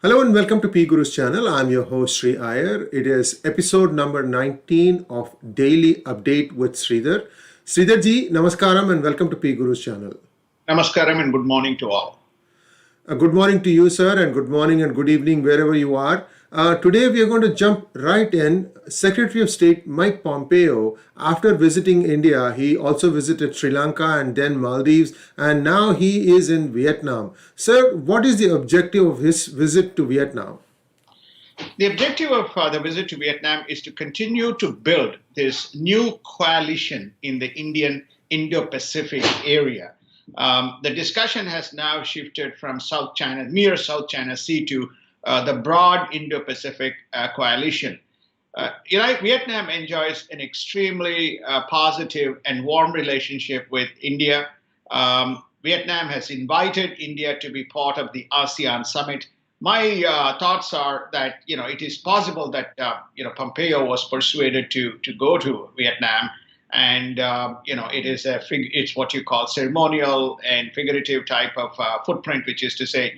Hello and welcome to PGurus channel. I'm your host Sree Iyer. It is episode number 19 of Daily Update with Sridhar. Sridhar ji, namaskaram and welcome to PGurus channel. Namaskaram and good morning to all. Good morning to you, sir, and good morning and good evening wherever you are. Today we are going to jump right in. Secretary of State Mike Pompeo, after visiting India, he also visited Sri Lanka and then Maldives, and now he is in Vietnam. Sir, what is the objective of his visit to Vietnam? The objective of the visit to Vietnam is to continue to build this new coalition in the Indian Indo-Pacific area. The discussion has now shifted from mere South China Sea to the broad Indo-Pacific coalition. Vietnam enjoys an extremely positive and warm relationship with India. Vietnam has invited India to be part of the ASEAN summit. My thoughts are that it is possible that Pompeo was persuaded to go to Vietnam, and it's what you call ceremonial and figurative type of footprint, which is to say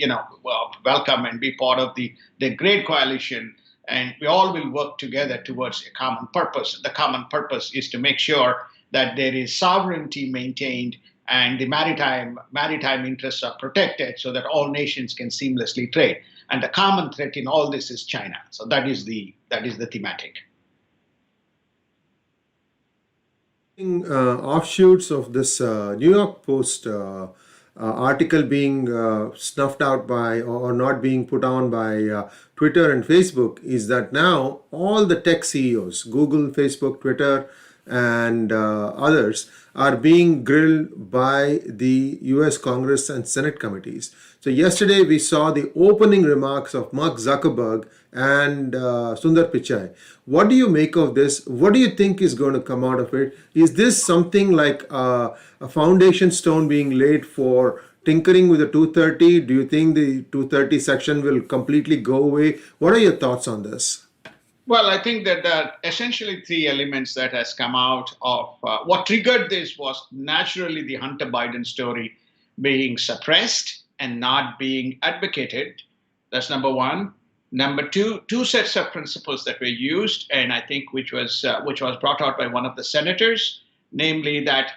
welcome and be part of the great coalition, and we all will work together towards a common purpose. The common purpose is to make sure that there is sovereignty maintained and the maritime interests are protected so that all nations can seamlessly trade. And the common threat in all this is China. So that is the thematic. Offshoots of this New York Post article being snuffed out by or not being put on by Twitter and Facebook is that now all the tech CEOs, Google, Facebook, Twitter, and others are being grilled by the US Congress and Senate committees. So yesterday we saw the opening remarks of Mark Zuckerberg and Sundar Pichai. What do you make of this? What do you think is going to come out of it? Is this something like a foundation stone being laid for tinkering with the 230? Do you think the 230 section will completely go away? What are your thoughts on this? Well, I think that there are essentially three elements that has come out of what triggered this was naturally the Hunter Biden story being suppressed and not being advocated. That's number one. Number two sets of principles that were used, and I think which was brought out by one of the senators, namely that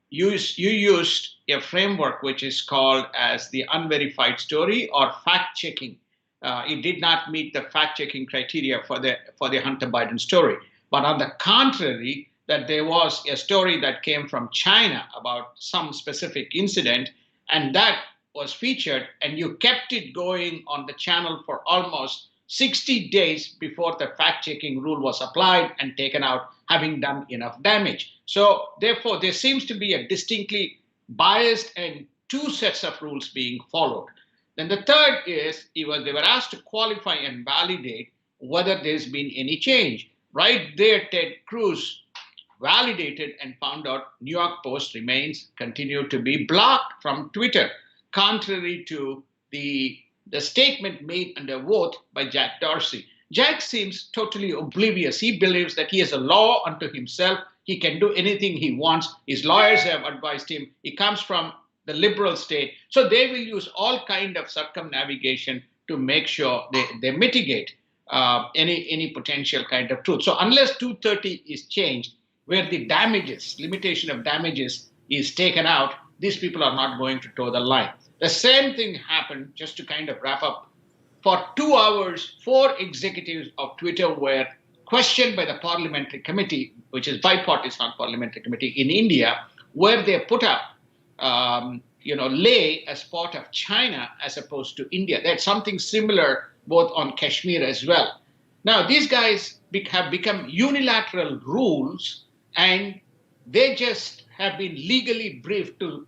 you used a framework which is called as the unverified story or fact checking. It did not meet the fact-checking criteria for the Hunter Biden story. But on the contrary, that there was a story that came from China about some specific incident, and that was featured, and you kept it going on the channel for almost 60 days before the fact-checking rule was applied and taken out, having done enough damage. So therefore, there seems to be a distinctly biased and two sets of rules being followed. Then the third is they were asked to qualify and validate whether there's been any change. Right there, Ted Cruz validated and found out New York Post continued to be blocked from Twitter, contrary to the statement made under oath by Jack Dorsey. Jack seems totally oblivious. He believes that he is a law unto himself. He can do anything he wants. His lawyers have advised him. He comes from the liberal state. So they will use all kind of circumnavigation to make sure they mitigate any potential kind of truth. So unless 230 is changed, where the limitation of damages is taken out, these people are not going to toe the line. The same thing happened, just to kind of wrap up, for 2 hours, 4 executives of Twitter were questioned by the parliamentary committee, which is bipartisan parliamentary committee in India, where they put up lay as part of China as opposed to India. That's something similar both on Kashmir as well. Now, these guys have become unilateral rules, and they just have been legally briefed to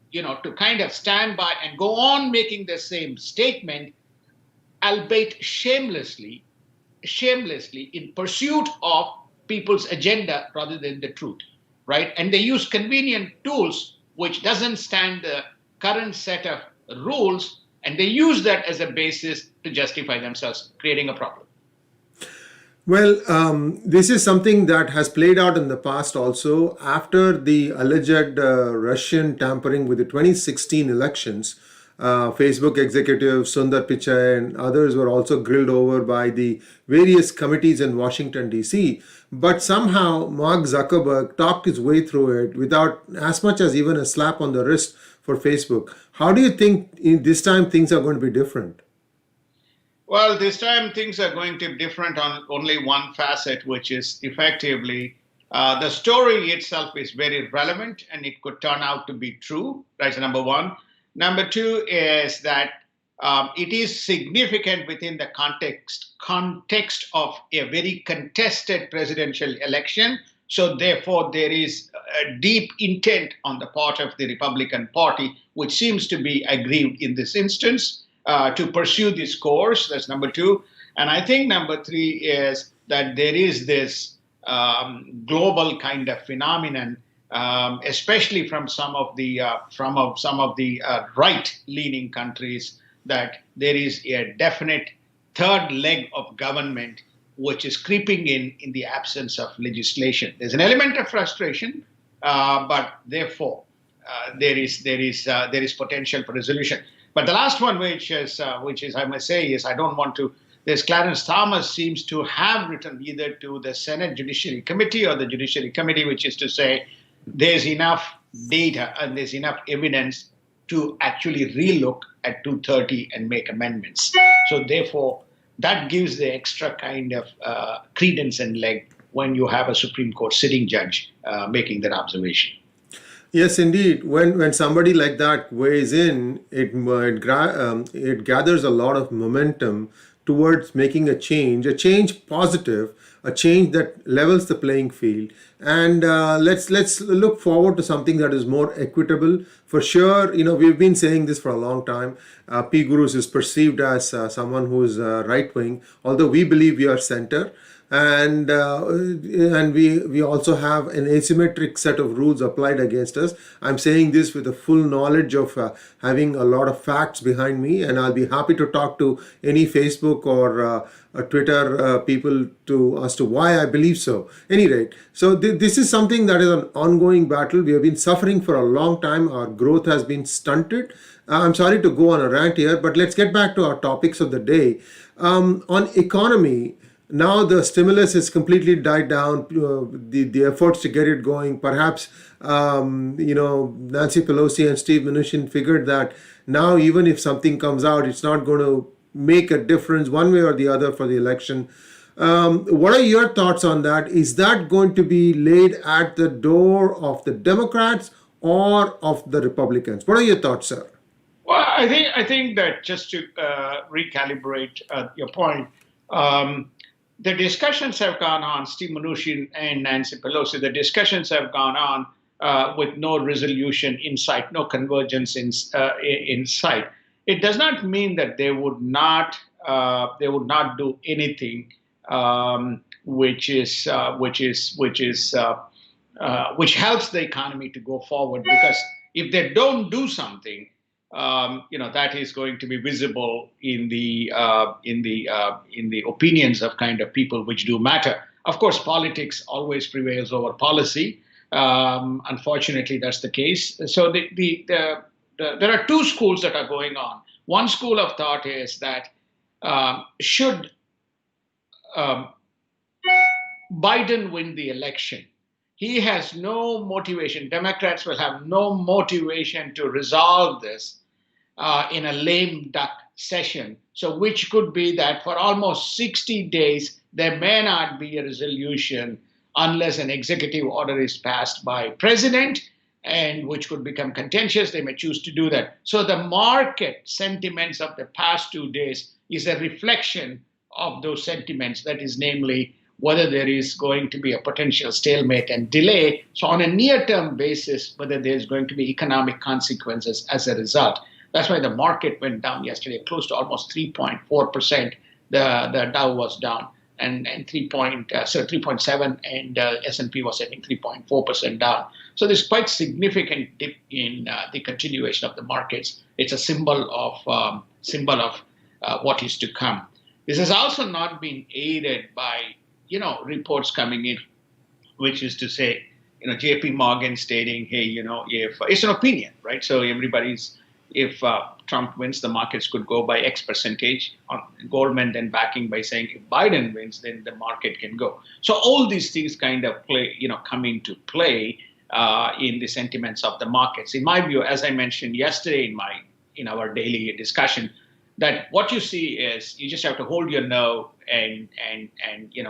kind of stand by and go on making the same statement, albeit shamelessly in pursuit of people's agenda rather than the truth, right? And they use convenient tools which doesn't stand the current set of rules, and they use that as a basis to justify themselves, creating a problem. Well, this is something that has played out in the past also. After the alleged Russian tampering with the 2016 elections, Facebook executive Sundar Pichai and others were also grilled over by the various committees in Washington, D.C. But somehow Mark Zuckerberg talked his way through it without as much as even a slap on the wrist for Facebook. How do you think this time things are going to be different? Well, this time things are going to be different on only one facet, which is effectively the story itself is very relevant and it could turn out to be true. That's number one. Number two is that it is significant within the context of a very contested presidential election. So therefore, there is a deep intent on the part of the Republican Party, which seems to be aggrieved in this instance, to pursue this course. That's number two. And I think number three is that there is this global kind of phenomenon, especially from some of the right-leaning countries, that there is a definite third leg of government which is creeping in the absence of legislation. There's an element of frustration, but therefore there is potential for resolution. But the last one, which is I must say, is I don't want to. This Clarence Thomas seems to have written either to the Senate Judiciary Committee or the Judiciary Committee, which is to say there's enough data and there's enough evidence to actually relook at 230 and make amendments. So therefore, that gives the extra kind of credence and leg when you have a Supreme Court sitting judge making that observation. Yes, indeed. When somebody like that weighs in, it gathers a lot of momentum towards making a change positive, a change that levels the playing field. And let's look forward to something that is more equitable. For sure, we've been saying this for a long time. PGurus is perceived as someone who is right wing, although we believe we are center. And we also have an asymmetric set of rules applied against us. I'm saying this with a full knowledge of having a lot of facts behind me, and I'll be happy to talk to any Facebook or Twitter people as to why I believe so. Any rate, so this is something that is an ongoing battle. We have been suffering for a long time. Our growth has been stunted. I'm sorry to go on a rant here, but let's get back to our topics of the day. On economy, now the stimulus has completely died down. The efforts to get it going, perhaps Nancy Pelosi and Steve Mnuchin figured that now even if something comes out, it's not going to make a difference one way or the other for the election. What are your thoughts on that? Is that going to be laid at the door of the Democrats or of the Republicans? What are your thoughts, sir? Well, I think that just to recalibrate your point. The discussions have gone on, Steve Mnuchin and Nancy Pelosi, the discussions have gone on with no resolution in sight, no convergence in sight. It does not mean that they would not do anything which helps the economy to go forward. Because if they don't do something, that is going to be visible in the opinions of kind of people which do matter. Of course, politics always prevails over policy. Unfortunately, that's the case. So there are two schools that are going on. One school of thought is that should Biden win the election, he has no motivation. Democrats will have no motivation to resolve this in a lame duck session. So which could be that for almost 60 days, there may not be a resolution unless an executive order is passed by president, and which could become contentious. They may choose to do that. So the market sentiments of the past 2 days is a reflection of those sentiments. That is namely whether there is going to be a potential stalemate and delay. So on a near-term basis, whether there's going to be economic consequences as a result. That's why the market went down yesterday, close to almost 3.4%. The Dow was down, and 3.7, and S&P was, I think, 3.4% down. So there's quite significant dip in the continuation of the markets. It's a symbol of what is to come. This has also not been aided by reports coming in, which is to say, JP Morgan stating, hey, if it's an opinion, right? So everybody's if Trump wins, the markets could go by X percentage. On Goldman then backing by saying if Biden wins, then the market can go. So all these things kind of come into play in the sentiments of the markets. In my view, as I mentioned yesterday in our daily discussion, that what you see is you just have to hold your nose and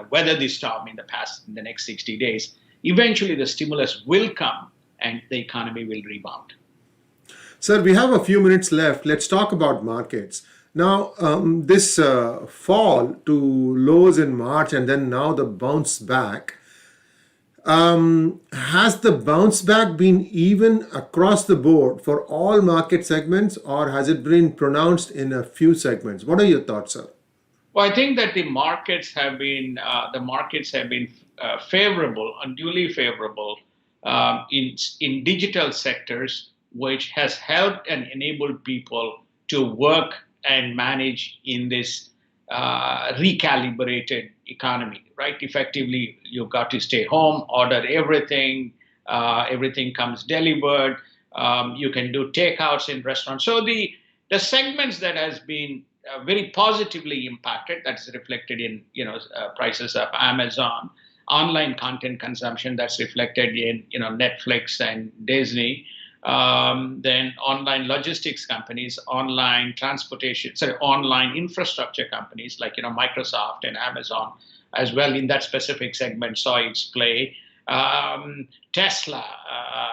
weather the storm in the next 60 days. Eventually, the stimulus will come and the economy will rebound. Sir, we have a few minutes left. Let's talk about markets. Now, this fall to lows in March and then now the bounce back. Has the bounce back been even across the board for all market segments, or has it been pronounced in a few segments? What are your thoughts, sir? Well, I think that the markets have been favorable, unduly favorable in digital sectors, which has helped and enabled people to work and manage in this recalibrated economy, right? Effectively, you've got to stay home, order everything, everything comes delivered. You can do takeouts in restaurants. So the segments that has been very positively impacted, that's reflected in prices of Amazon, online content consumption, that's reflected in Netflix and Disney. Then online logistics companies, online infrastructure companies like Microsoft and Amazon as well in that specific segment saw its play. Tesla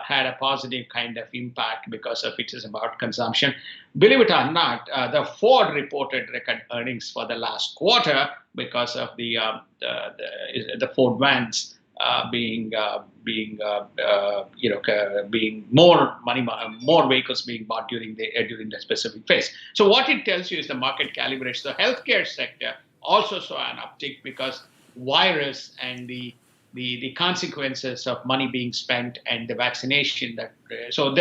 had a positive kind of impact because of it is about consumption. Believe it or not, the Ford reported record earnings for the last quarter because of the Ford vans being more vehicles being bought during the specific phase. So what it tells you is the market calibrates. The healthcare sector also saw an uptick because virus and the consequences of money being spent and the vaccination so the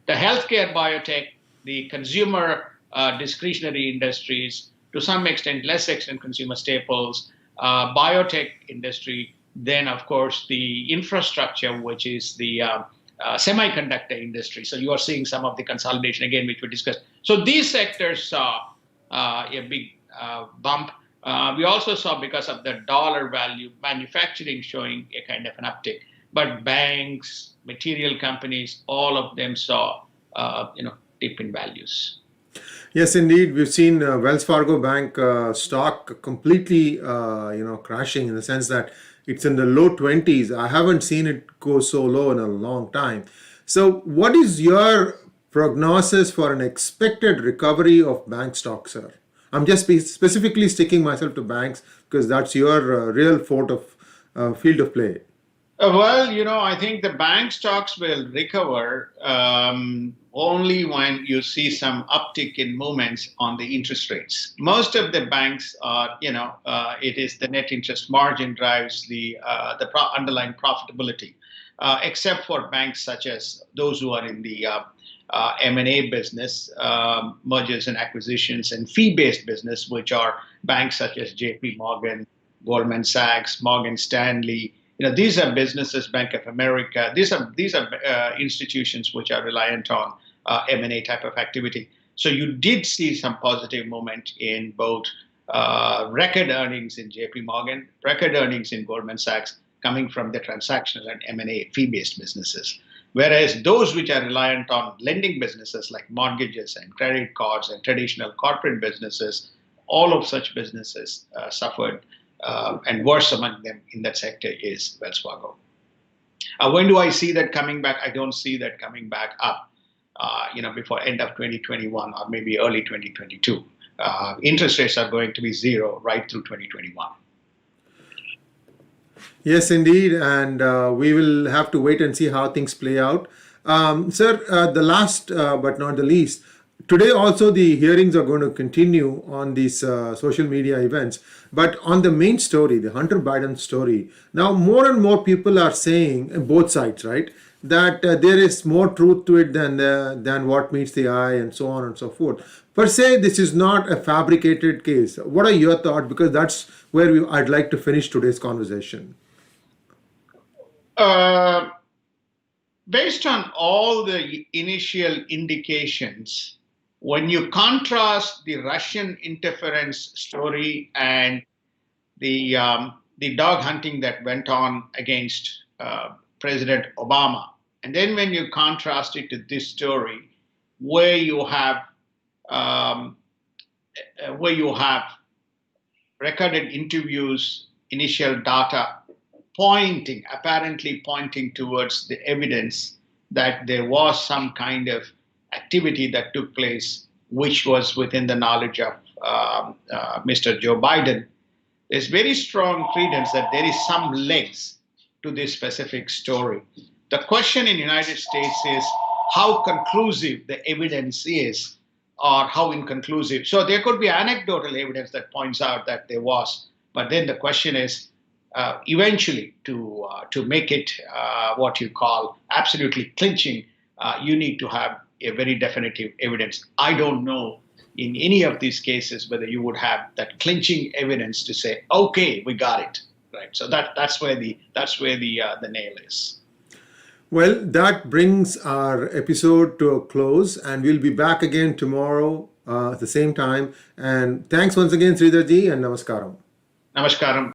healthcare, biotech, the consumer discretionary industries, to some extent, less extent consumer staples, biotech industry. Then, of course, the infrastructure, which is the semiconductor industry. So you are seeing some of the consolidation again, which we discussed. So these sectors saw a big bump. We also saw, because of the dollar value, manufacturing showing a kind of an uptick. But banks, material companies, all of them saw dip in values. Yes, indeed. We've seen Wells Fargo Bank stock completely, crashing in the sense that it's in the low 20s. I haven't seen it go so low in a long time. So what is your prognosis for an expected recovery of bank stocks, sir? I'm just specifically sticking myself to banks because that's your real field of play. Well, I think the bank stocks will recover only when you see some uptick in movements on the interest rates. Most of the banks are, it is the net interest margin drives the underlying profitability, except for banks such as those who are in the M&A business, mergers and acquisitions, and fee-based business, which are banks such as J.P. Morgan, Goldman Sachs, Morgan Stanley. These are businesses, Bank of America. These are institutions which are reliant on M&A type of activity. So you did see some positive movement in both record earnings in J.P. Morgan, record earnings in Goldman Sachs, coming from the transactional and M&A fee-based businesses. Whereas those which are reliant on lending businesses like mortgages and credit cards and traditional corporate businesses, all of such businesses suffered. And worst among them in that sector is Wells Fargo. When do I see that coming back? I don't see that coming back up, before end of 2021 or maybe early 2022. Interest rates are going to be zero right through 2021. Yes, indeed, and we will have to wait and see how things play out. Sir, the last but not the least, today also the hearings are going to continue on these social media events, but on the main story, the Hunter Biden story, now more and more people are saying, both sides, right, that there is more truth to it than what meets the eye and so on and so forth. Per se, this is not a fabricated case. What are your thoughts? Because that's where I'd like to finish today's conversation. Based on all the initial indications, when you contrast the Russian interference story and the dog hunting that went on against President Obama, and then when you contrast it to this story, where you have um, where you have recorded interviews, initial data apparently pointing towards the evidence that there was some kind of activity that took place, which was within the knowledge of Mr. Joe Biden. There's very strong credence that there is some legs to this specific story. The question in the United States is how conclusive the evidence is or how inconclusive. So there could be anecdotal evidence that points out that there was, but then the question is eventually to make it what you call absolutely clinching, you need to have a very definitive evidence. I don't know in any of these cases whether you would have that clinching evidence to say, okay, we got it, right? So that's where the nail is. Well, that brings our episode to a close, and we'll be back again tomorrow at the same time. And thanks once again, Sridharji, and namaskaram. Namaskaram.